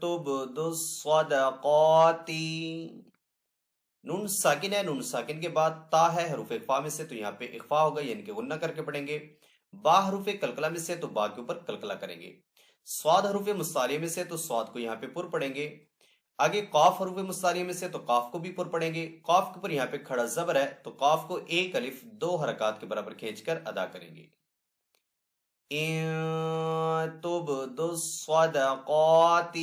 تبدوا الصدقات، نون ساکن ہے، نون ساکن کے بعد تا ہے حروف اخفا میں سے، تو یہاں پہ اخفا ہوگا یعنی کہ غنہ کر کے پڑھیں گے۔ با حروف قلقلہ میں سے، تو با کے اوپر قلقلہ کریں گے۔ صاد حروف مستعلیہ میں سے، تو صاد کو یہاں پہ پر پڑھیں گے۔ آگے قاف حروف مستعلیہ میں سے، تو قاف کو بھی پر پڑھیں گے۔ قاف کے اوپر یہاں پہ کھڑا زبر ہے، تو قاف کو ایک الف دو حرکات کے برابر کھینچ کر ادا کریں گے۔ ان تبدوا الصدقات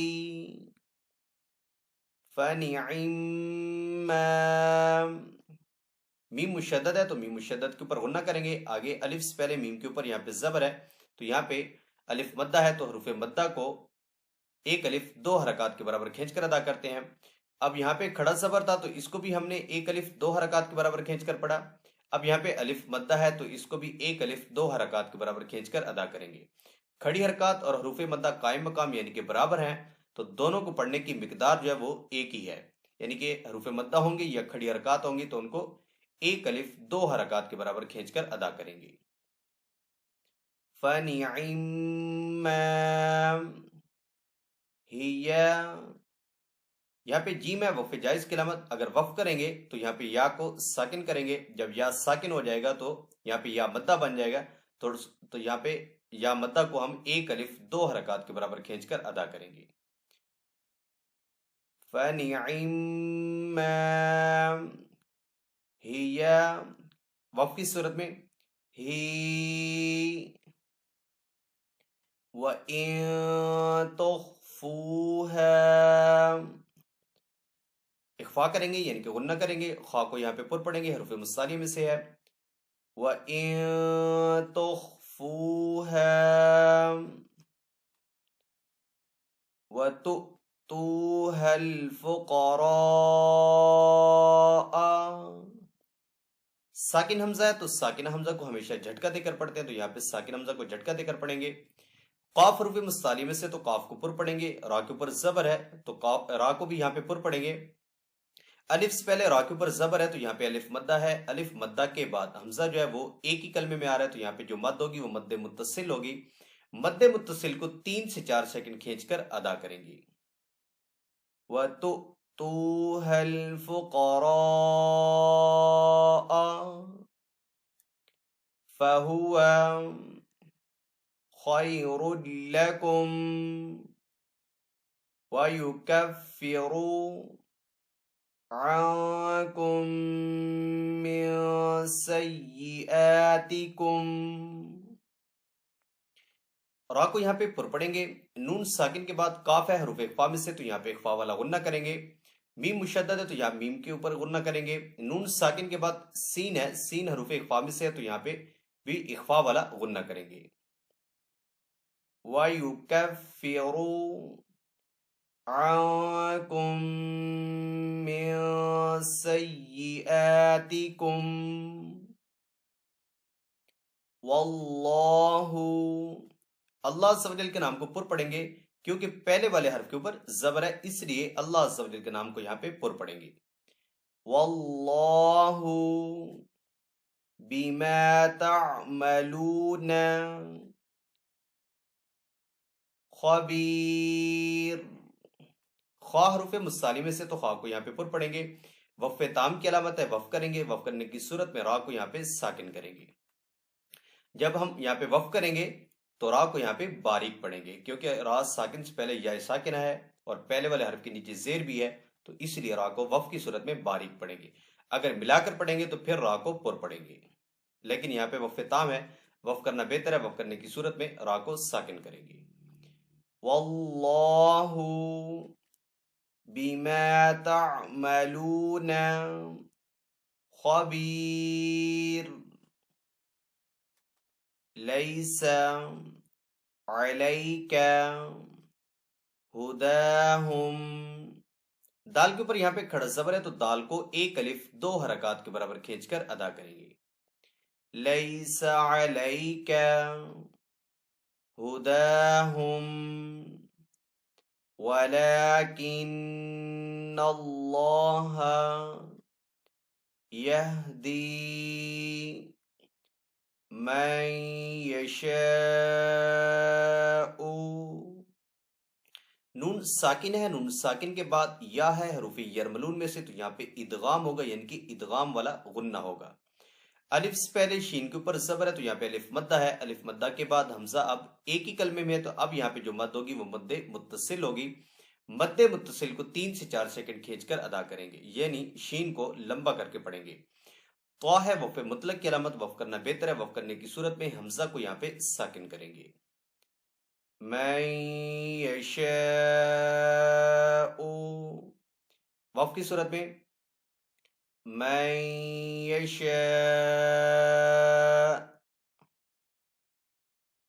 فنعم، میم مشدد ہے تو میم مشدد کے اوپر غنہ کریں گے۔ آگے الف سے پہلے میم کے اوپر یہاں پہ زبر ہے، تو یہاں پہ الف مدہ ہے، تو حروف مدہ کو ایک الف دو حرکات کے برابر کھینچ کر ادا کرتے ہیں۔ اب یہاں پہ کھڑا زبر تھا، تو اس کو بھی ہم نے ایک الف دو حرکات کے برابر کھینچ کر پڑھا۔ اب یہاں پہ الف مدہ ہے، تو اس کو بھی ایک الف دو حرکات کے برابر کھینچ کر ادا کریں گے۔ کھڑی حرکات اور حروف مدہ قائم مقام یعنی کہ برابر ہیں، تو دونوں کو پڑھنے کی مقدار جو ہے وہ ایک ہی ہے، یعنی کہ حروف مدہ ہوں گے یا کھڑی حرکات ہوں گی تو ان کو ایک الف دو حرکات کے برابر کھینچ کر ادا کریں گے۔ فَنِعِمَّ ہِیَ، یہاں پہ جیم ہے وقف جائز کی علامت، اگر وقف کریں گے تو یہاں پہ یا کو ساکن کریں گے، جب یا ساکن ہو جائے گا تو یہاں پہ یا مدہ بن جائے گا، تو یہاں پہ یا مدہ کو ہم ایک الف دو حرکات کے برابر کھینچ کر ادا کریں گے۔ فَنِعِمَّ ہِیَ، وقف کی صورت میں ہی، وَإِن تُخْفُوهَا، اخفا کریں گے یعنی کہ غنہ کریں گے، خا کو یہاں پہ پر پڑیں گے، حروف مستعلیہ میں سے ہے۔ وَإِن تُخْفُوهَا وَتُؤْتُوهَا الْفُقَرَاءَ، ساکن حمزہ ہے تو ساکن حمزہ کو ہمیشہ جھٹکا دے کر پڑھتے ہیں، تو یہاں پہ ساکن حمزہ کو جھٹکا دے کر پڑھیں گے۔ قاف حروف مستعلیہ میں سے، تو قاف کو پر پڑھیں گے، را کے اوپر زبر ہے تو را کو بھی یہاں پہ پر پڑھیں گے۔ الف سے پہلے را کے اوپر زبر ہے، تو یہاں پہ الف مدہ ہے، الف مدہ کے بعد حمزہ جو ہے وہ ایک ہی کلمے میں آ رہا ہے، تو یہاں پہ جو مد ہوگی وہ مد متصل ہوگی۔ مد متصل کو 3 سے 4 سیکنڈ کھینچ کر ادا کریں گے۔ وَتُؤْتُوهَا الْفُقَرَاءَ فَهُوَ خَيْرٌ لَكُمْ وَيُكَفِّرُ عَنْكُمْ مِنْ سَيِّئَاتِكُمْ، را کو یہاں پہ پر پڑیں گے۔ نون ساکن کے بعد کاف ہے حروف اخفا میں سے، تو یہاں پہ اخفا والا غنہ کریں گے۔ میم مشدد ہے تو یہاں میم کے اوپر غنہ کریں گے۔ نون ساکن کے بعد سین ہے، سین حروف اخفا میں سے ہے، تو یہاں پہ بھی اخفا والا غنہ کریں گے۔ وَيُكَفِّرُ عَنْكُمْ مِنْ سَيِّئَاتِكُمْ وَاللَّهُ، اللہ عز و جل کے نام کو پر پڑھیں گے، کیونکہ پہلے والے حرف کے اوپر زبر ہے، اس لیے اللہ عز و جل کے نام کو یہاں پہ پر پڑھیں گے۔ وَاللَّهُ بِمَا تَعْمَلُونَ خبیر، خواہ حروف مستعلیہ میں سے، تو خواہ کو یہاں پہ پر پڑھیں گے۔ وقف تام کی علامت ہے، وقف کریں گے، وقف کرنے کی صورت میں را کو یہاں پہ ساکن کریں گے۔ جب ہم یہاں پہ وقف کریں گے تو را کو یہاں پہ باریک پڑھیں گے، کیونکہ را ساکن سے پہلے یا ساکنہ ہے اور پہلے والے حرف کے نیچے زیر بھی ہے، تو اس لیے را کو وقف کی صورت میں باریک پڑھیں گے۔ اگر ملا کر پڑھیں گے تو پھر را کو پر پڑھیں گے، لیکن یہاں پہ وقف تام ہے، وقف کرنا بہتر ہے، وقف کرنے کی صورت میں را کو ساکن کریں گے۔ واللہ بما تعملون خبیر، لیس علیک ہداہم، دال کے اوپر یہاں پہ کھڑا زبر ہے، تو دال کو ایک الف دو حرکات کے برابر کھینچ کر ادا کریں گے۔ لیس علیک ہداہم ولیکن اللہ یہدی من یشاء، نون ساکن ہے، نون ساکن کے بعد یا ہے حروف یرملون میں سے، تو یہاں پہ ادغام ہوگا، یعنی کہ ادغام والا غنہ ہوگا۔ الف سے پہلے شین کے اوپر زبر ہے، تو یہاں پہ الف مدہ ہے، الف مدہ کے بعد حمزہ اب ایک ہی کلمے میں ہے، تو اب یہاں پہ جو مد ہوگی وہ مد متصل ہوگی۔ مد متصل کو 3 سے 4 سیکنڈ کھینچ کر ادا کریں گے، یعنی شین کو لمبا کر کے پڑھیں گے۔ تو ہے وقف مطلق کی علامت، وقف کرنا بہتر ہے، وقف کرنے کی صورت میں حمزہ کو یہاں پہ ساکن کریں گے۔ من یشاء، وقف کی صورت میں من یشاء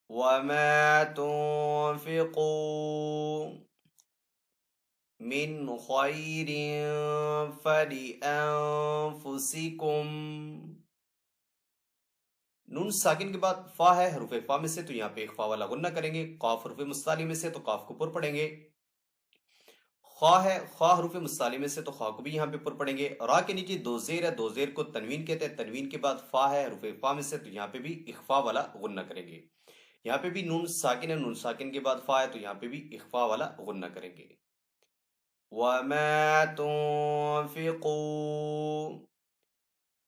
وما تنفقوا من خیر فلأنفسکم۔ نون ساکن کے بعد فا ہے حروف فا میں سے، تو یہاں پہ اخفا والا غنہ کریں گے۔ قاف حروف مستعلی میں سے، تو قاف کو پر پڑھیں گے۔ خا ہے، خا حروف مستعلی میں سے، تو خا کو بھی یہاں پہ پر پڑھیں گے۔ را کے نیچے دو زیر ہے، دو زیر کو تنوین کہتے ہیں، تنوین کے بعد فا ہے حروف فا میں سے، تو یہاں پہ بھی اخفا والا غنہ کریں گے۔ یہاں پہ بھی نون ساکن ہے، نون ساکن کے بعد فا ہے، تو یہاں پہ بھی اخفا والا غنہ کریں گے۔ وَمَا تُنفِقُوا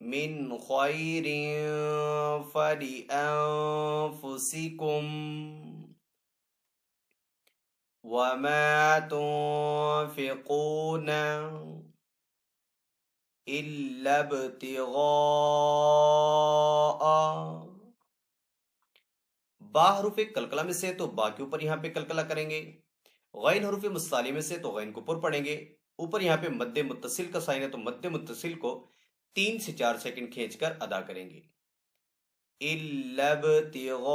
من خیر فلأنفسکم وما تنفقون الا ابتغاء۔ با حروف کلکلہ میں سے، تو با کے اوپر یہاں پہ کلکلہ کریں گے۔ غین حروف مستعلی میں سے، تو غین کو پر پڑھیں گے۔ اوپر یہاں پہ مد متصل کا سائن ہے، تو مد متصل کو 3 سے 4 سیکنڈ کھینچ کر ادا کریں گے۔ الا ابتغاء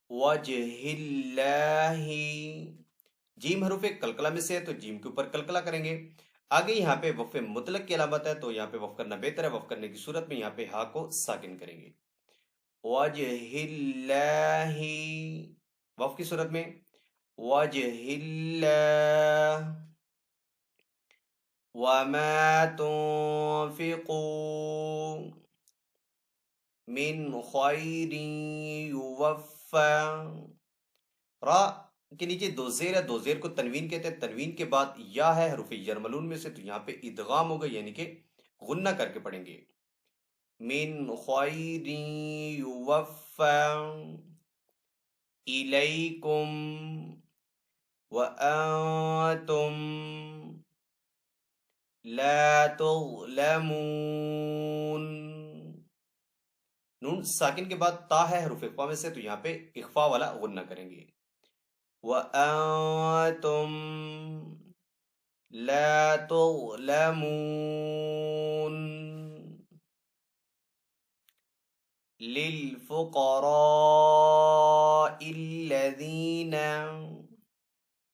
وجہ اللہ۔ جیم حروف کلکلہ میں سے ہے، تو جیم کے اوپر کلکلہ کریں گے۔ آگے یہاں پہ وقف مطلق کی علامت ہے، تو یہاں پہ وقف کرنا بہتر ہے، وقف کرنے کی صورت میں یہاں پہ ہا کو ساکن کریں گے۔ وجہ اللہ، وقف کی صورت میں وجہ اللہ وما تنفقوا من خیر یوفى۔ را کے نیچے دو زیر ہے، دو زیر کو تنوین کہتے ہیں، تنوین کے بعد یا ہے حروف یرملون میں سے، تو یہاں پہ ادغام ہوگا، یعنی کہ غنہ کر کے پڑھیں گے۔ من خیر یوفى الیکم وانتم لا تظلمون۔ نون ساکن کے بعد تا ہے حروف اخفا میں سے، تو یہاں پہ اخفا والا غنہ کریں گے۔ وَأَنْتُمْ لَا تُظْلَمُونَ لِلْفُقَرَاءِ الَّذِينَ۔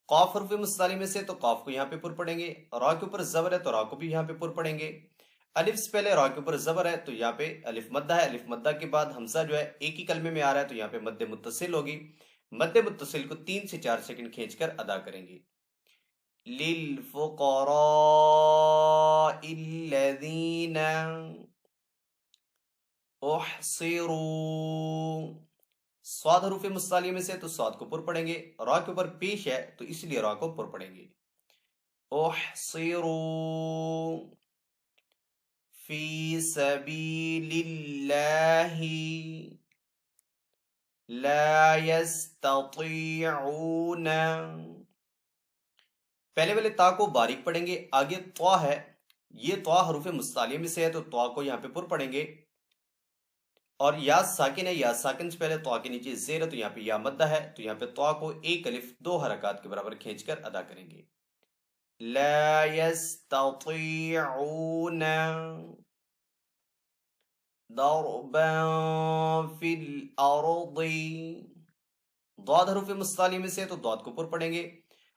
قاف حرف مستعلی میں سے، تو قاف کو یہاں پہ پر پڑھیں گے۔ را کے اوپر زبر ہے، تو را کو بھی یہاں پہ پر پڑھیں گے۔ الف سے پہلے را کے اوپر زبر ہے، تو یہاں پہ الف مدہ ہے، الف مدہ کے بعد حمزہ جو ہے ایک ہی کلمے میں آ رہا ہے، تو یہاں پہ مد متصل ہوگی۔ مد متصل کو 3 سے 4 سیکنڈ کھینچ کر ادا کریں گے۔ لِلْفُقَرَاءِ الَّذِينَ احصروا۔ صاد حروف مستعلی میں سے، تو صاد کو پر پڑھیں گے۔ را کے اوپر پیش ہے، تو اس لیے را کو پر پڑھیں گے۔ احصروا فی سبیل اللہ لا یستطیعون۔ پہلے والے تا کو باریک پڑھیں گے۔ آگے طا ہے، یہ طا حروف مستعلی میں سے ہے، تو طا کو یہاں پہ پر پڑھیں گے۔ اور یا ساکن ہے، یا ساکن سے پہلے طا کے نیچے زیر ہے، تو یہاں پہ یا مدہ ہے، تو یہاں پہ طا کو ایک الف 2 حرکات کے برابر کھینچ کر ادا کریں گے۔ لا یستطیعون ضربا فی الارض۔ ضاد حروف مستعلی میں سے، تو ضاد کو پر پڑھیں گے۔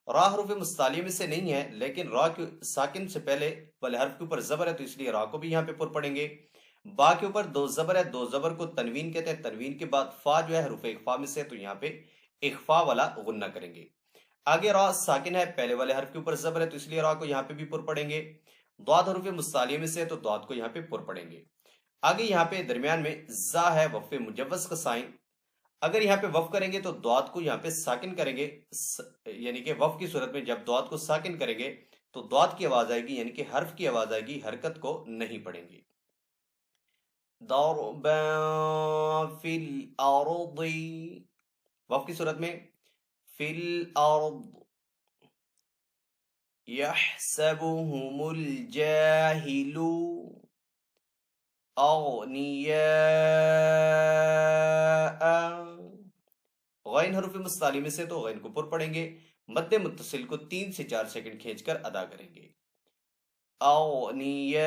را حروف مستعلی میں سے نہیں ہے، لیکن را کے ساکن سے پہلے والے حرف کے اوپر زبر ہے، تو اس لیے را کو بھی یہاں پہ پر پڑھیں گے۔ با کے اوپر 2 زبر ہے، 2 زبر کو تنوین کہتے ہیں، تنوین کے بعد فا جو ہے حروف اخفا میں سے، تو یہاں پہ اخفا والا غنہ کریں گے۔ آگے را ساکن ہے، پہلے والے حرف کے اوپر زبر ہے، تو اس لیے را کو یہاں پہ بھی پر پڑھیں گے۔ ضاد حروف مستعلی میں سے، تو ضاد کو یہاں پہ پر پڑھیں گے۔ آگے یہاں پہ درمیان میں زا ہے، وقف مجوز کا سائن۔ اگر یہاں پہ وف کریں گے تو دوات کو یہاں پہ ساکن کریں گے، یعنی کہ وف کی صورت میں جب دوات کو ساکن کریں گے تو دوات کی آواز آئے گی، یعنی کہ حرف کی آواز آئے گی، حرکت کو نہیں پڑھیں گے۔ ضربا فی الارض، وف کی صورت میں فی الارض، یحسبهم الجاہل اغنیاء، غین حروف مستعلی میں سے تو غین کو پر پڑھیں گے، مد متصل کو 3 سے 4 سیکنڈ کھینچ کر ادا کریں گے۔ اغنیاء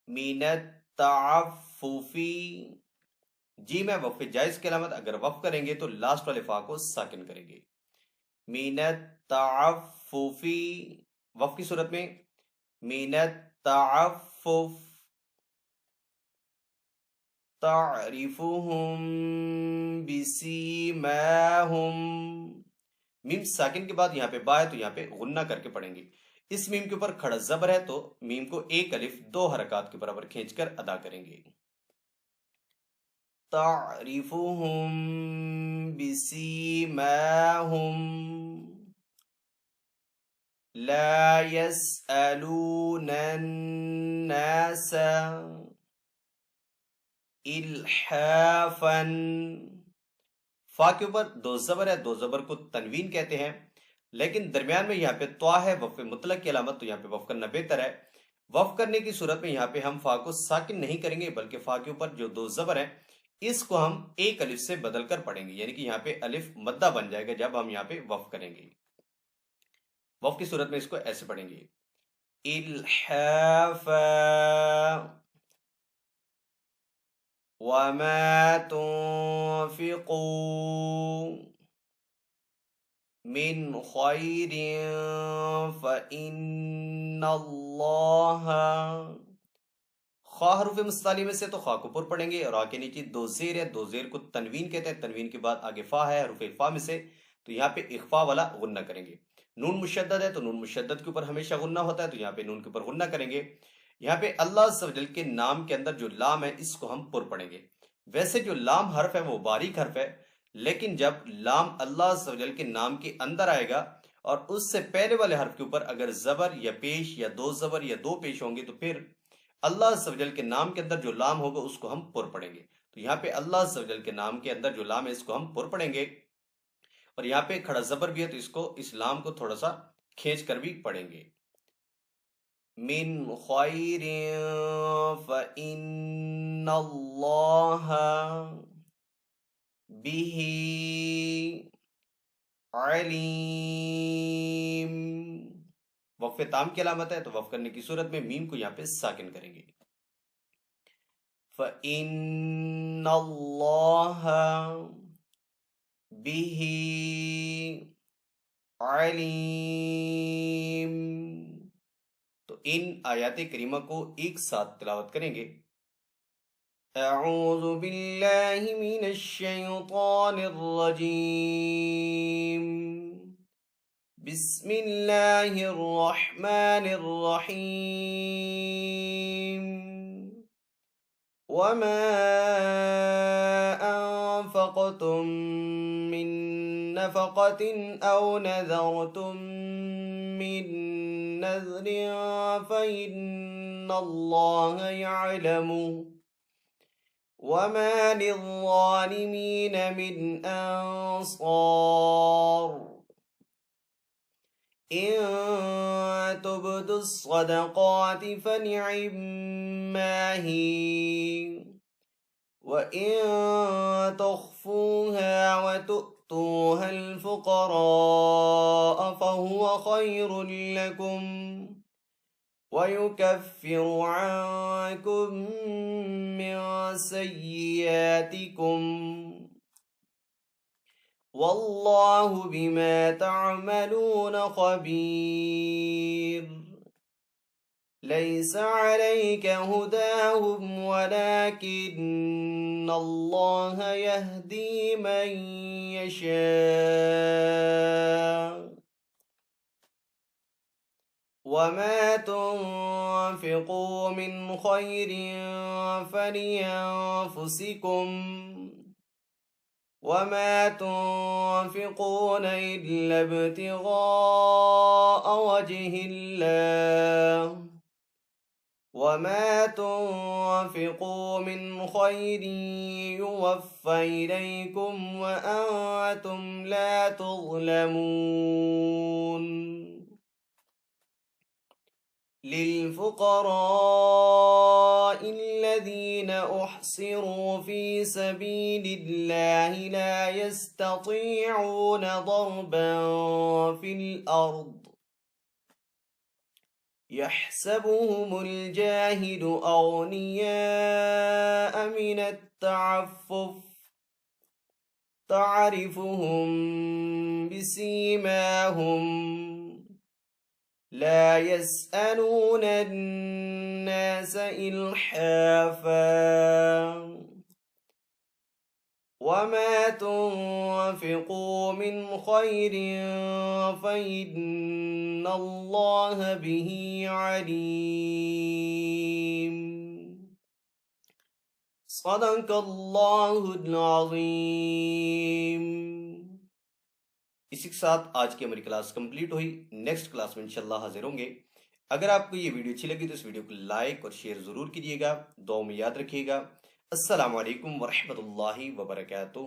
من التعفف، جی میں وقف جائز کی علامت، اگر وقف کریں گے تو لاسٹ والے فا کو ساکن کریں گے۔ من التعفف، وقف کی صورت میں من التعفف، تعرفهم بسیماہم، میم ساکن کے بعد یہاں پہ با ہے تو یہاں پہ غنہ کر کے پڑھیں گے۔ اس میم کے اوپر کھڑا زبر ہے تو میم کو ایک الف 2 حرکات کے برابر کھینچ کر ادا کریں گے۔ تعرفهم بسیماہم لا يسألون الناس الحافا، فا کے اوپر 2 زبر ہے، 2 زبر کو تنوین کہتے ہیں، لیکن درمیان میں یہاں پہ طوا ہے وقف مطلق کی علامت، تو یہاں پہ وقف کرنا بہتر ہے۔ وقف کرنے کی صورت میں یہاں پہ ہم فا کو ساکن نہیں کریں گے، بلکہ فا کے اوپر جو 2 زبر ہیں اس کو ہم ایک الف سے بدل کر پڑھیں گے، یعنی کہ یہاں پہ الف مدہ بن جائے گا جب ہم یہاں پہ وقف کریں گے۔ وقف کی صورت میں اس کو ایسے پڑھیں گے، الحافا وما تنفقوا من خیر فإن اللہ، خواہ حروف مستعلی میں سے تو خواہ کو پر پڑھیں گے، اور آ کے نیچے 2 زیر ہے، 2 زیر کو تنوین کہتے ہیں، تنوین کے بعد آگے فا ہے حروف فا میں سے، تو یہاں پہ اخفا والا غنہ کریں گے۔ نون مشدد ہے تو نون مشدد کے اوپر ہمیشہ غنہ ہوتا ہے، تو یہاں پہ نون کے اوپر غنہ کریں گے۔ یہاں پہ اللہ عز و جل کے نام کے اندر جو لام ہے اس کو ہم پر پڑھیں گے۔ ویسے جو لام حرف ہے وہ باریک حرف ہے، لیکن جب لام اللہ عز و جل کے نام کے اندر آئے گا اور اس سے پہلے والے حرف کے اوپر اگر زبر یا پیش یا 2 زبر یا 2 پیش ہوں گے تو پھر اللہ عز و جل کے نام کے اندر جو لام ہوگا اس کو ہم پر پڑھیں گے۔ تو یہاں پہ اللہ عز و جل کے نام کے اندر جو لام ہے اس کو ہم پر پڑھیں گے، اور یہاں پہ کھڑا زبر بھی ہے تو اس لام کو تھوڑا سا کھینچ کر بھی پڑھیں گے۔ من خیر فإن اللہ بہ علیم، وقف تام کی علامت ہے تو وقف کرنے کی صورت میں میم کو یہاں پہ ساکن کریں گے۔ فإن اللہ بہ علیم، تو ان آیات کریمہ کو ایک ساتھ تلاوت کریں گے۔ اعوذ باللہ من الشیطان الرجیم، بسم اللہ الرحمن الرحیم، وما انفقتم من نفقة او نذرتم من نذر فإن اللہ يعلمه وما للظالمين من انصار، إن تبدوا الصدقات فنعما هي وإن تخفوها وتؤتوها الفقراء فهو خير لكم ويكفر عنكم من سيئاتكم واللہ بما تعملون خبیر، لیس علیک ہداہم ولکن اللہ یہدی من یشاء وما تنفقوا من خير فلأنفسكم وما تنفقون إلا ابتغاء وجه الله وما تنفقوا من خير يوفى إليكم وأنتم لا تظلمون للفقراء الذين أحصروا في سبيل الله لا يستطيعون ضربا في الأرض يحسبهم الجاهل أغنياء من التعفف تعرفهم بسيماهم لا يسألون الناس إلحافا وما تنفقوا من خير فإن الله به عليم صدق اللہ العظیم۔ اسی کے ساتھ آج کی ہماری کلاس کمپلیٹ ہوئی۔ نیکسٹ کلاس میں انشاءاللہ حاضر ہوں گے۔ اگر آپ کو یہ ویڈیو اچھی لگی تو اس ویڈیو کو لائک اور شیئر ضرور کیجیے گا، دعاؤں میں یاد رکھیے گا۔ السلام علیکم ورحمۃ اللہ وبرکاتہ۔